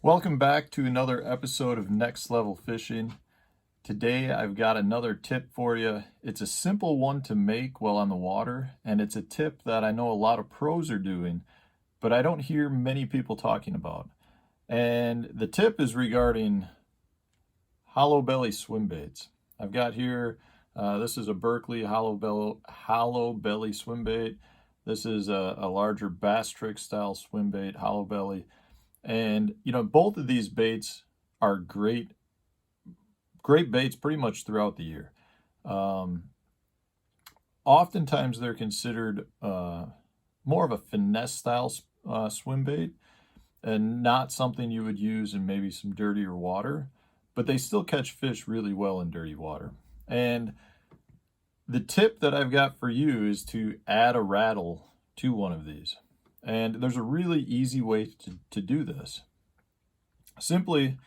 Welcome back to another episode of Next Level Fishing. Today I've got another tip for you. It's a simple one to make while on the water, and it's a tip that I know a lot of pros are doing, but I don't hear many people talking about. And the tip is regarding hollow belly swim baits. I've got here, this is a Berkeley hollow belly swim bait. This is a larger bass trick style swim bait, hollow belly. And, you know, both of these baits are great baits pretty much throughout the year. Oftentimes they're considered more of a finesse style swim bait and not something you would use in maybe some dirtier water, but they still catch fish really well in dirty water. And the tip that I've got for you is to add a rattle to one of these. And there's a really easy way to do this. Simply,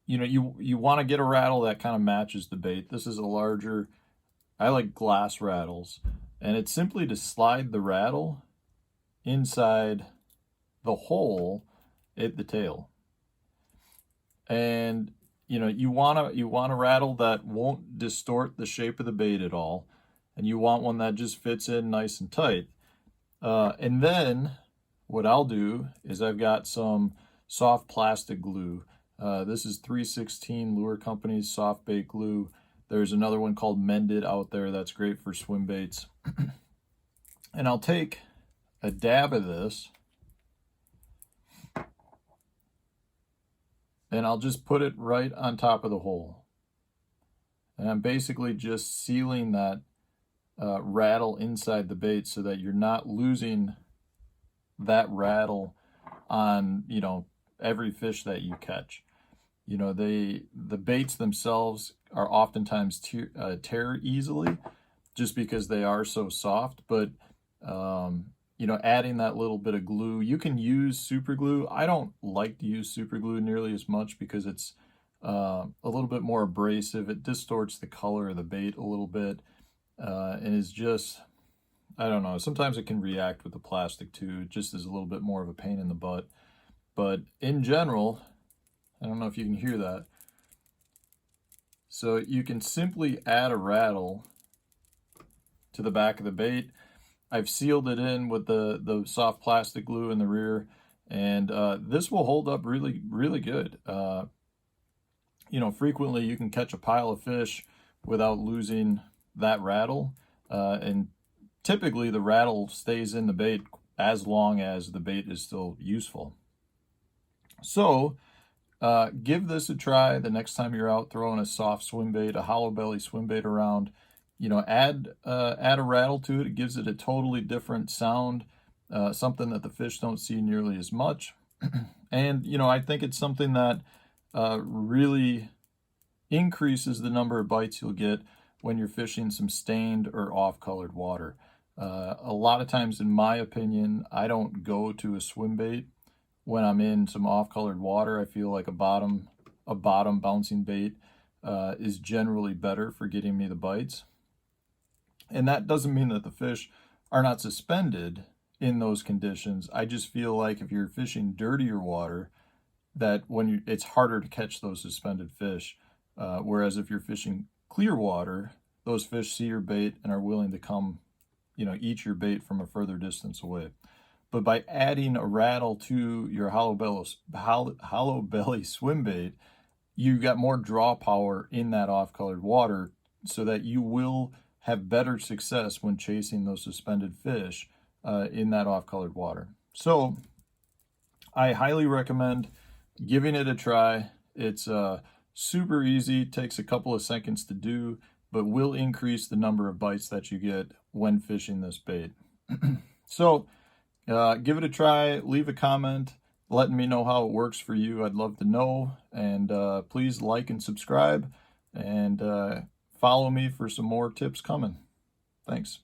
you know, you want to get a rattle that kind of matches the bait. This is a larger, I like glass rattles. And it's simply to slide the rattle inside the hole at the tail. And, you know, you want a rattle that won't distort the shape of the bait at all. And you want one that just fits in nice and tight. And then what I'll do is I've got some soft plastic glue. This is 316 Lure Company's soft bait glue. There's another one called Mended out there that's great for swim baits. And I'll take a dab of this and I'll just put it right on top of the hole. And I'm basically just sealing that rattle inside the bait so that you're not losing that rattle on, you know, every fish that you catch. You know, the baits themselves are oftentimes tear easily just because they are so soft, but you know, adding that little bit of glue, you can use super glue. I don't like to use super glue nearly as much because it's a little bit more abrasive. It distorts the color of the bait a little bit. And is just, I don't know, sometimes it can react with the plastic too. It just is a little bit more of a pain in the butt. But in general, I don't know if you can hear that. So you can simply add a rattle to the back of the bait. I've sealed it in with the soft plastic glue in the rear, and this will hold up really, really good. You know, frequently you can catch a pile of fish without losing that rattle, and typically the rattle stays in the bait as long as the bait is still useful. So give this a try the next time you're out throwing a soft swim bait, a hollow belly swim bait around. You know, add a rattle to it. It gives it a totally different sound, something that the fish don't see nearly as much. And you know, I think it's something that really increases the number of bites you'll get when you're fishing some stained or off-colored water. A lot of times, in my opinion, I don't go to a swim bait when I'm in some off-colored water. I feel like a bottom bouncing bait is generally better for getting me the bites. And that doesn't mean that the fish are not suspended in those conditions. I just feel like if you're fishing dirtier water, that it's harder to catch those suspended fish. Whereas if you're fishing clear water, those fish see your bait and are willing to come, you know, eat your bait from a further distance away. But by adding a rattle to your hollow belly swim bait, you got more draw power in that off-colored water so that you will have better success when chasing those suspended fish in that off-colored water. So I highly recommend giving it a try. It's super easy, takes a couple of seconds to do, but will increase the number of bites that you get when fishing this bait. So give it a try, leave a comment, letting me know how it works for you. I'd love to know. And please like and subscribe, and follow me for some more tips coming. Thanks.